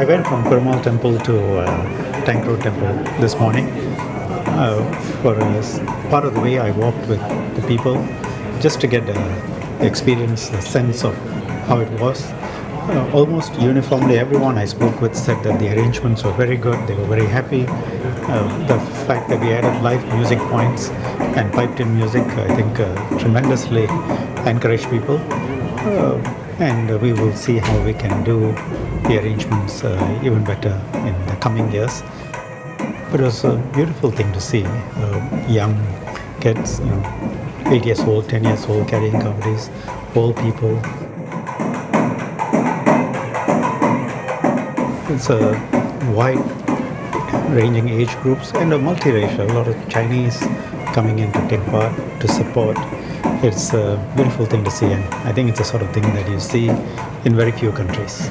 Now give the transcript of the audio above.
I went from Perumal Temple to Tank Road Temple this morning. For part of the way, I walked with the people just to get the experience, the sense of how it was. Almost uniformly, everyone I spoke with said that the arrangements were very good. They were very happy. The fact that we added live music points and piped-in music, I think, tremendously encouraged people. And we will see how we can do the arrangements even better in the coming years. But it was a beautiful thing to see young kids, 8 years old, 10 years old, carrying kavadis, old people. It's a wide ranging age groups and a multiracial, a lot of Chinese coming in to take part, to support. It's a beautiful thing to see, and I think it's the sort of thing that you see in very few countries.